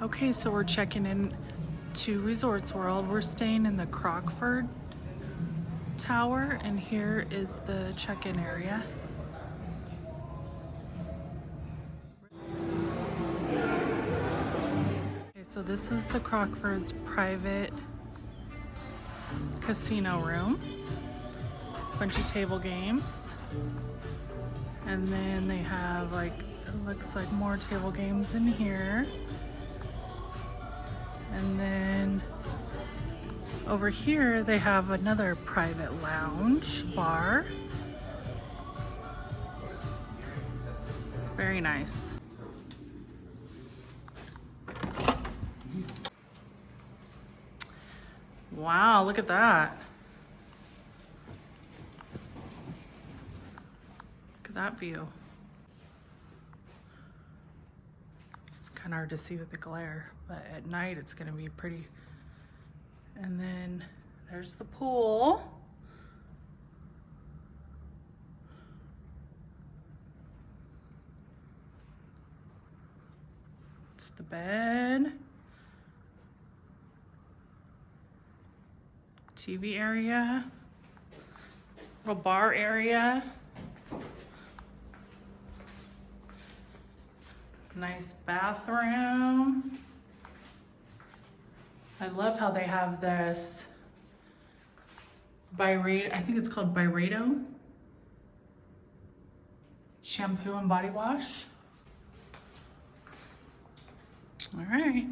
Okay, so we're checking in to Resorts World. We're staying in the Crockford Tower, and here is the check-in area. Okay, so this is the Crockford's private casino room. Bunch of table games. And then they have it looks like more table games in here. And then over here they have another private lounge bar. Very nice. Wow, look at that. Look at that view. It's kind of hard to see with the glare, but at night it's gonna be pretty. And then there's the pool. It's the bed. TV area. Little bar area. Nice bathroom. I love how they have this I think it's called Byredo shampoo and body wash. All right.